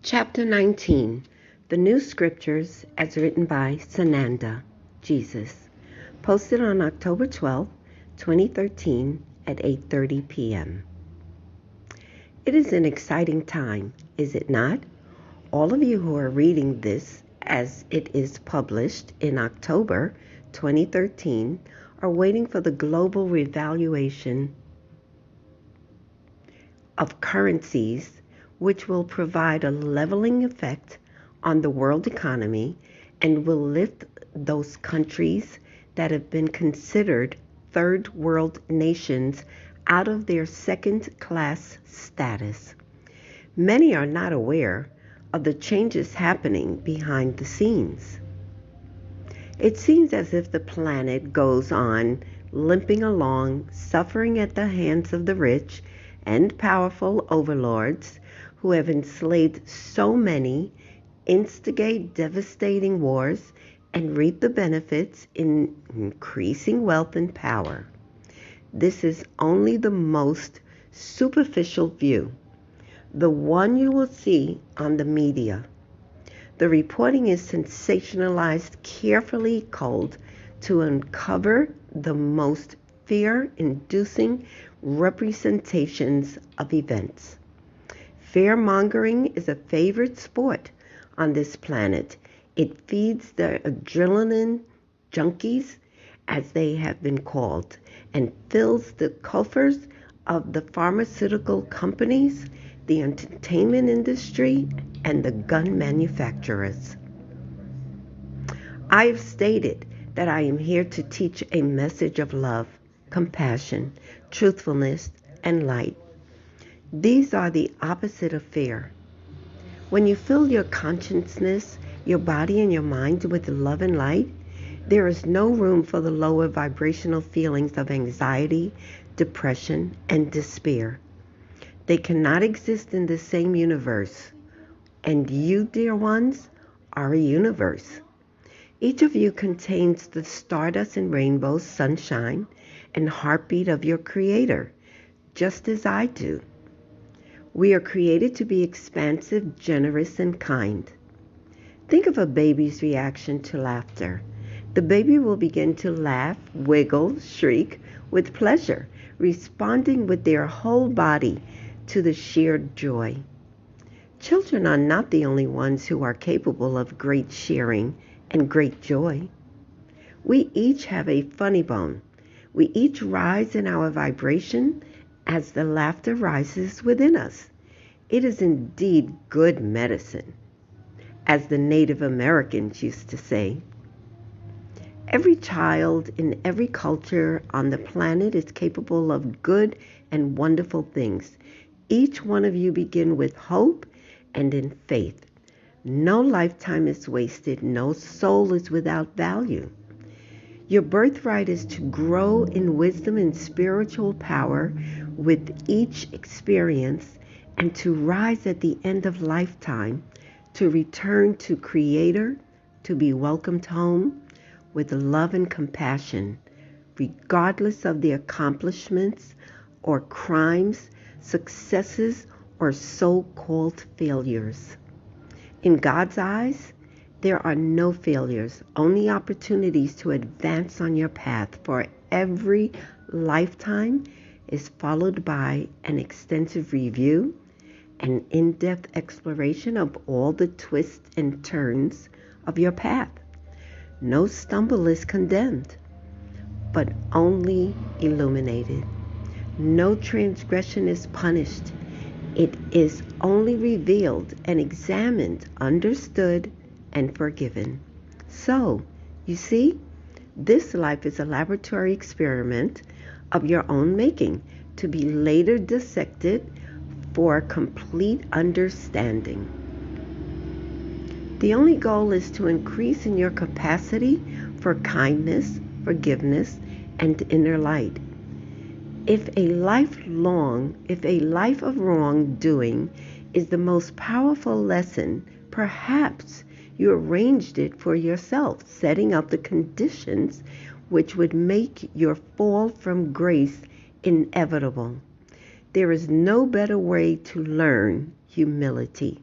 Chapter 19. The New Scriptures as written by Sananda, Jesus. Posted on October 12, 2013 at 8:30 p.m. It is an exciting time, is it not? All of you who are reading this as it is published in October 2013 are waiting for the global revaluation of currencies, which will provide a leveling effect on the world economy and will lift those countries that have been considered third world nations out of their second class status. Many are not aware of the changes happening behind the scenes. It seems as if the planet goes on limping along, suffering at the hands of the rich and powerful overlords who have enslaved so many, instigate devastating wars, and reap the benefits in increasing wealth and power. This is only the most superficial view, the one you will see on the media. The reporting is sensationalized, carefully culled to uncover the most fear-inducing representations of events. Fear-mongering is a favorite sport on this planet. It feeds the adrenaline junkies, as they have been called, and fills the coffers of the pharmaceutical companies, the entertainment industry, and the gun manufacturers. I have stated that I am here to teach a message of love, compassion, truthfulness, and light. These are the opposite of fear. When you fill your consciousness, your body, and your mind with love and light, there is no room for the lower vibrational feelings of anxiety, depression, and despair. They cannot exist in the same universe. And you, dear ones, are a universe. Each of you contains the stardust and rainbows, sunshine, and heartbeat of your Creator, just as I do. We are created to be expansive, generous, and kind. Think of a baby's reaction to laughter. The baby will begin to laugh, wiggle, shriek with pleasure, responding with their whole body to the sheer joy. Children are not the only ones who are capable of great sharing and great joy. We each have a funny bone. We each rise in our vibration as the laughter rises within us. It is indeed good medicine, as the Native Americans used to say. Every child in every culture on the planet is capable of good and wonderful things. Each one of you begin with hope and in faith. No lifetime is wasted. No soul is without value. Your birthright is to grow in wisdom and spiritual power with each experience, and to rise at the end of lifetime, to return to Creator, to be welcomed home with love and compassion, regardless of the accomplishments or crimes, successes, or so-called failures. In God's eyes, there are no failures, only opportunities to advance on your path, for every lifetime is followed by an extensive review, an in-depth exploration of all the twists and turns of your path. No stumble is condemned, but only illuminated. No transgression is punished. It is only revealed and examined, understood, and forgiven. So, you see, this life is a laboratory experiment of your own making, to be later dissected for complete understanding. The only goal is to increase in your capacity for kindness, forgiveness, and inner light. If a life of wrongdoing is the most powerful lesson, perhaps you arranged it for yourself, setting up the conditions which would make your fall from grace inevitable. There is no better way to learn humility.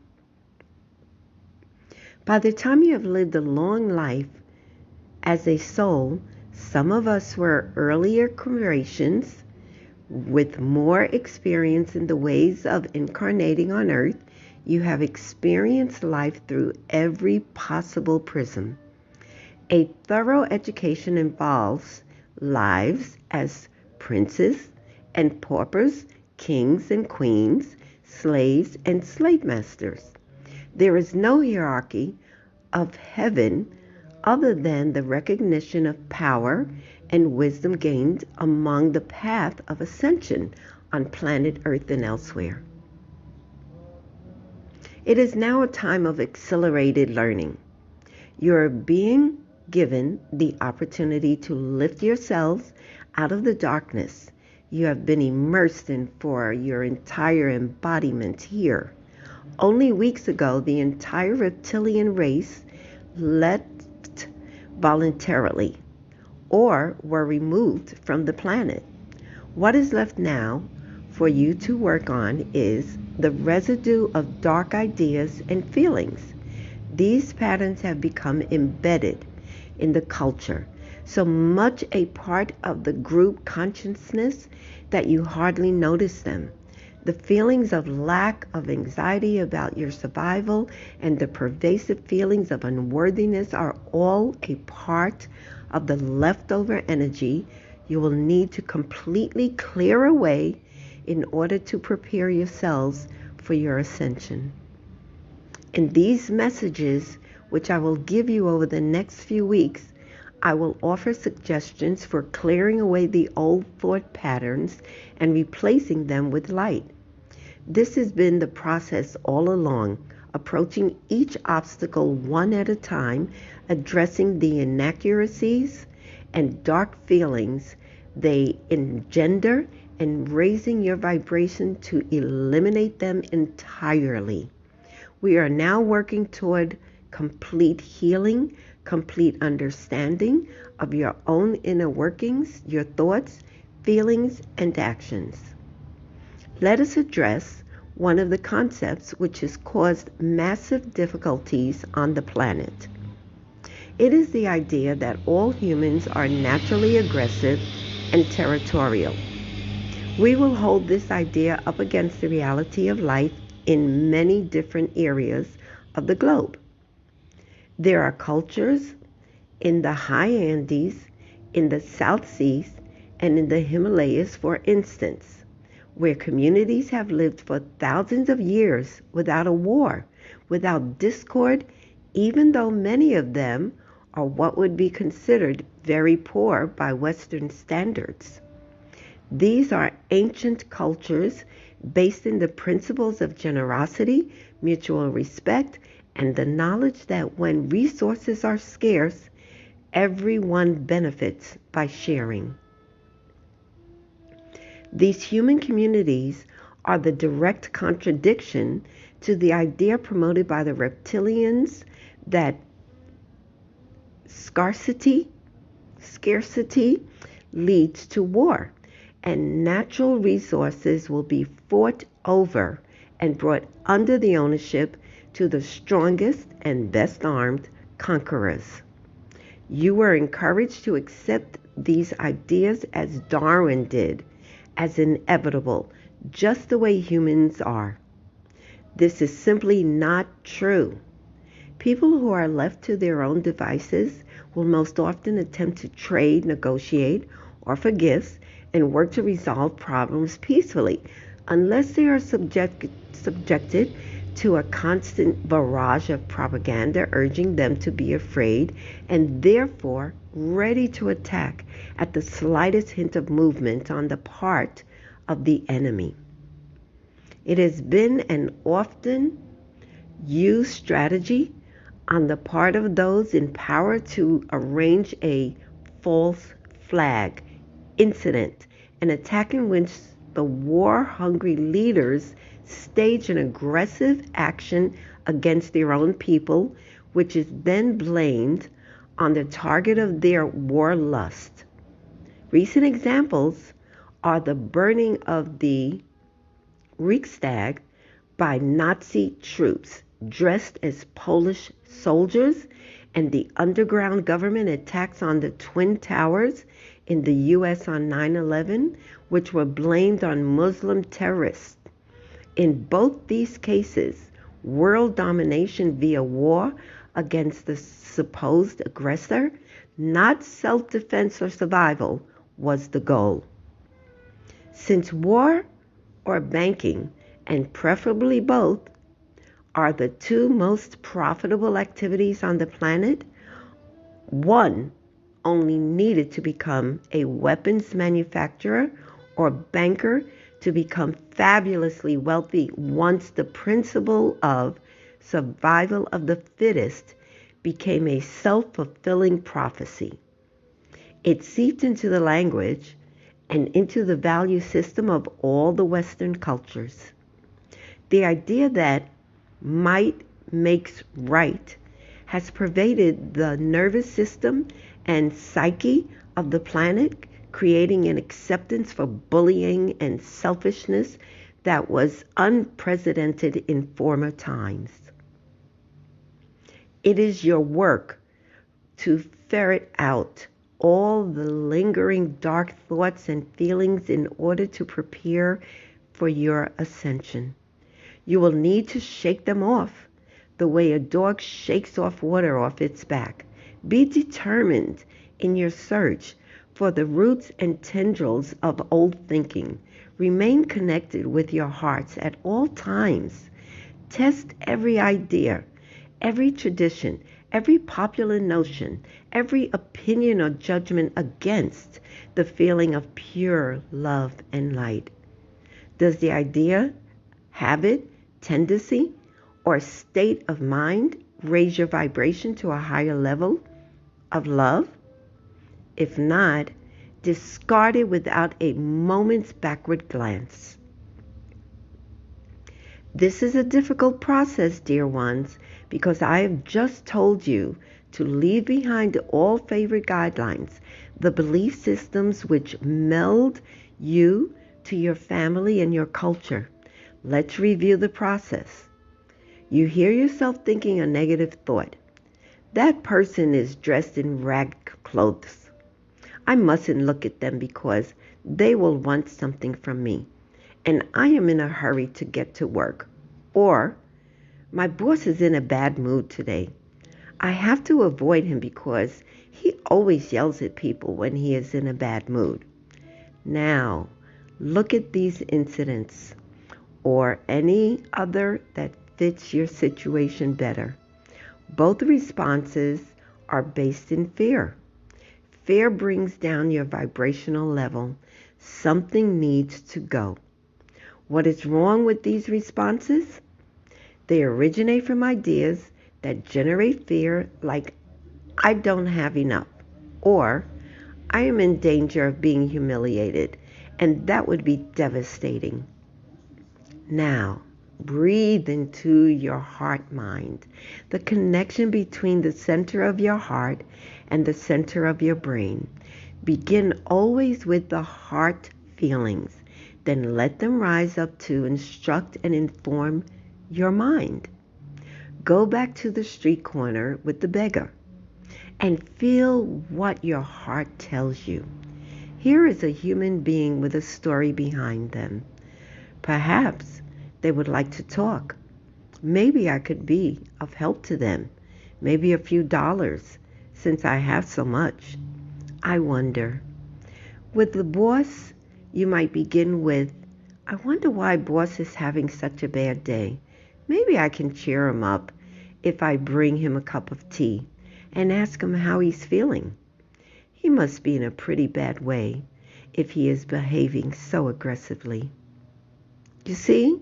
By the time you have lived a long life as a soul, some of us were earlier creations with more experience in the ways of incarnating on earth. You have experienced life through every possible prism. A thorough education involves lives as princes and paupers, kings and queens, slaves and slave masters. There is no hierarchy of heaven other than the recognition of power and wisdom gained among the path of ascension on planet Earth and elsewhere. It is now a time of accelerated learning. You're being given the opportunity to lift yourselves out of the darkness you have been immersed in for your entire embodiment here. Only weeks ago, the entire reptilian race left voluntarily or were removed from the planet. What is left now for you to work on is the residue of dark ideas and feelings. These patterns have become embedded in the culture, so much a part of the group consciousness that you hardly notice them. The feelings of lack of anxiety about your survival and the pervasive feelings of unworthiness are all a part of the leftover energy you will need to completely clear away in order to prepare yourselves for your ascension. In these messages, which I will give you over the next few weeks, I will offer suggestions for clearing away the old thought patterns and replacing them with light. This has been the process all along, approaching each obstacle one at a time, addressing the inaccuracies and dark feelings they engender, and raising your vibration to eliminate them entirely. We are now working toward complete healing, complete understanding of your own inner workings, your thoughts, feelings, and actions. Let us address one of the concepts which has caused massive difficulties on the planet. It is the idea that all humans are naturally aggressive and territorial. We will hold this idea up against the reality of life in many different areas of the globe. There are cultures in the high Andes, in the South Seas, and in the Himalayas, for instance, where communities have lived for thousands of years without a war, without discord, even though many of them are what would be considered very poor by Western standards. These are ancient cultures based in the principles of generosity, mutual respect, and the knowledge that when resources are scarce, everyone benefits by sharing. These human communities are the direct contradiction to the idea promoted by the reptilians that scarcity leads to war, and natural resources will be fought over and brought under the ownership to the strongest and best armed conquerors. You were encouraged to accept these ideas as Darwin did, as inevitable, just the way humans are. This is simply not true. People who are left to their own devices will most often attempt to trade, negotiate, or for gifts and work to resolve problems peacefully, unless they are subjected to a constant barrage of propaganda urging them to be afraid and therefore ready to attack at the slightest hint of movement on the part of the enemy. It has been an often used strategy on the part of those in power to arrange a false flag incident, an attack in which the war-hungry leaders stage an aggressive action against their own people, which is then blamed on the target of their war lust. Recent examples are the burning of the Reichstag by Nazi troops dressed as Polish soldiers, and the underground government attacks on the Twin Towers in the U.S. on 9/11, which were blamed on Muslim terrorists. In both these cases, world domination via war against the supposed aggressor, not self-defense or survival, was the goal. Since war or banking, and preferably both, are the two most profitable activities on the planet, one only needed to become a weapons manufacturer or banker to become fabulously wealthy once the principle of survival of the fittest became a self-fulfilling prophecy. It seeped into the language and into the value system of all the Western cultures. The idea that might makes right has pervaded the nervous system and psyche of the planet, creating an acceptance for bullying and selfishness that was unprecedented in former times. It is your work to ferret out all the lingering dark thoughts and feelings in order to prepare for your ascension. You will need to shake them off the way a dog shakes off water off its back. Be determined in your search for the roots and tendrils of old thinking. Remain connected with your hearts at all times. Test every idea, every tradition, every popular notion, every opinion or judgment against the feeling of pure love and light. Does the idea, habit, tendency, or state of mind raise your vibration to a higher level of love? If not, discard it without a moment's backward glance. This is a difficult process, dear ones, because I have just told you to leave behind all favorite guidelines, the belief systems which meld you to your family and your culture. Let's review the process. You hear yourself thinking a negative thought. That person is dressed in rag clothes. I mustn't look at them because they will want something from me, and I am in a hurry to get to work. Or, my boss is in a bad mood today. I have to avoid him because he always yells at people when he is in a bad mood. Now, look at these incidents or any other that fits your situation better. Both responses are based in fear. Fear brings down your vibrational level. Something needs to go. What is wrong with these responses? They originate from ideas that generate fear, like I don't have enough, or I am in danger of being humiliated, and that would be devastating. Now, breathe into your heart mind, the connection between the center of your heart and the center of your brain. Begin always with the heart feelings, then let them rise up to instruct and inform your mind. Go back to the street corner with the beggar and feel what your heart tells you. Here is a human being with a story behind them. Perhaps they would like to talk. Maybe I could be of help to them. Maybe a few dollars, since I have so much. I wonder. With the boss, you might begin with, I wonder why boss is having such a bad day. Maybe I can cheer him up if I bring him a cup of tea and ask him how he's feeling. He must be in a pretty bad way if he is behaving so aggressively. You see,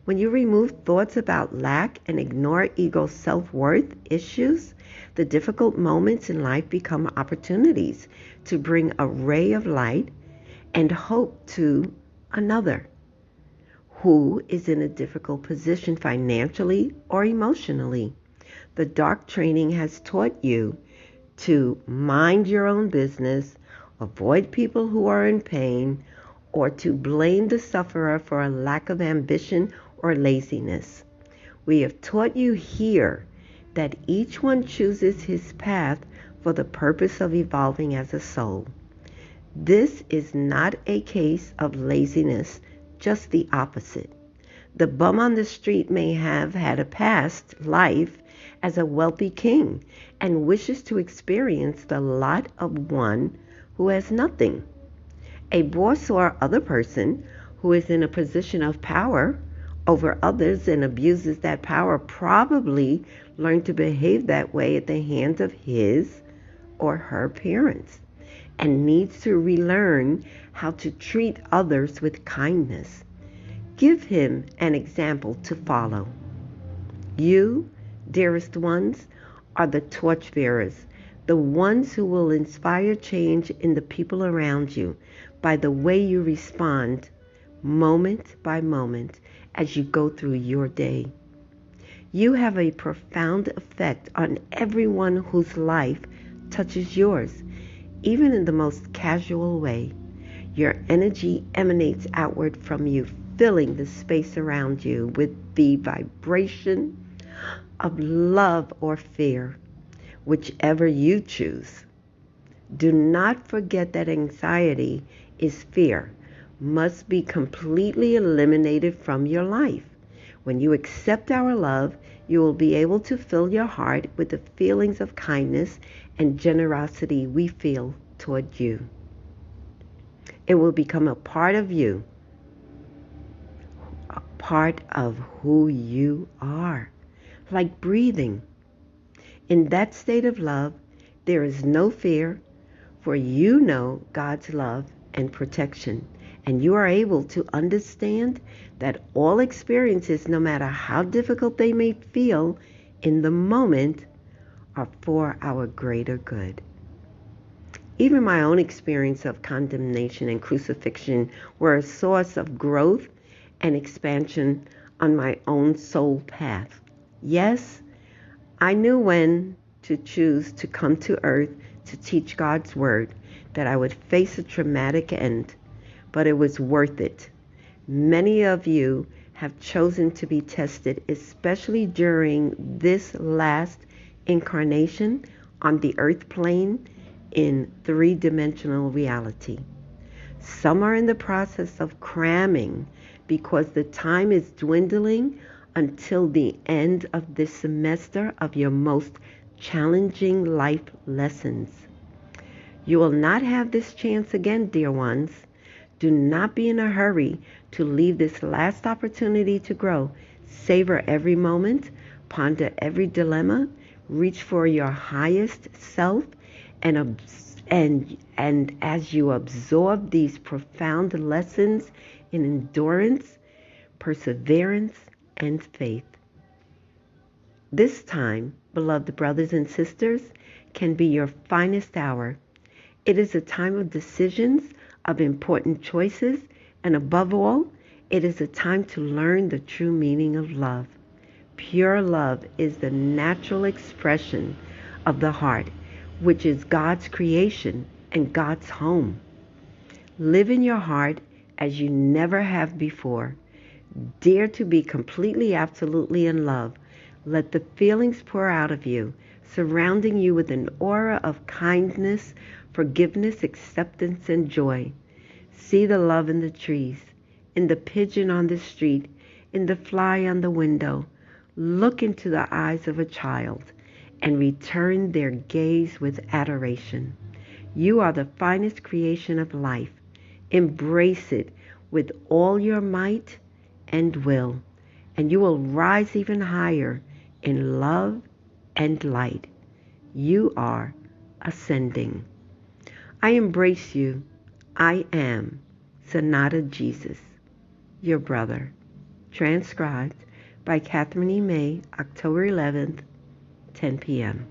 when you remove thoughts about lack and ignore ego self-worth issues, the difficult moments in life become opportunities to bring a ray of light and hope to another who is in a difficult position financially or emotionally. The dark training has taught you to mind your own business, avoid people who are in pain, or to blame the sufferer for a lack of ambition or laziness. We have taught you here that each one chooses his path for the purpose of evolving as a soul. This is not a case of laziness, just the opposite. The bum on the street may have had a past life as a wealthy king and wishes to experience the lot of one who has nothing. A boss or other person who is in a position of power over others and abuses that power probably learned to behave that way at the hands of his or her parents and needs to relearn how to treat others with kindness. Give him an example to follow. You, dearest ones, are the torchbearers, the ones who will inspire change in the people around you by the way you respond moment by moment as you go through your day. You have a profound effect on everyone whose life touches yours, even in the most casual way. Your energy emanates outward from you, filling the space around you with the vibration of love or fear, whichever you choose. Do not forget that anxiety is fear, must be completely eliminated from your life. When you accept our love, you will be able to fill your heart with the feelings of kindness and generosity we feel toward you. It will become a part of you, a part of who you are, like breathing. In that state of love, there is no fear, for you know God's love and protection, and you are able to understand that all experiences, no matter how difficult they may feel in the moment, are for our greater good. Even my own experience of condemnation and crucifixion were a source of growth and expansion on my own soul path. Yes, I knew when to choose to come to earth to teach God's word, that I would face a traumatic end, but it was worth it. Many of you have chosen to be tested, especially during this last incarnation on the earth plane in three-dimensional reality. Some are in the process of cramming because the time is dwindling until the end of this semester of your most challenging life lessons. You will not have this chance again, dear ones. Do not be in a hurry to leave this last opportunity to grow. Savor every moment, ponder every dilemma, reach for your highest self, and as you absorb these profound lessons in endurance, perseverance, and faith. This time, beloved brothers and sisters, can be your finest hour. It is a time of decisions, of important choices, and above all, it is a time to learn the true meaning of love. Pure love is the natural expression of the heart, which is God's creation and God's home. Live in your heart as you never have before. Dare to be completely, absolutely in love. Let the feelings pour out of you, surrounding you with an aura of kindness, forgiveness, acceptance, and joy. See the love in the trees, in the pigeon on the street, in the fly on the window. Look into the eyes of a child and return their gaze with adoration. You are the finest creation of life. Embrace it with all your might and will, and you will rise even higher in love and light. You are ascending. I embrace you. I am Sananda Jesus, your brother. Transcribed by Catherine E. May, October 11th, 10 p.m.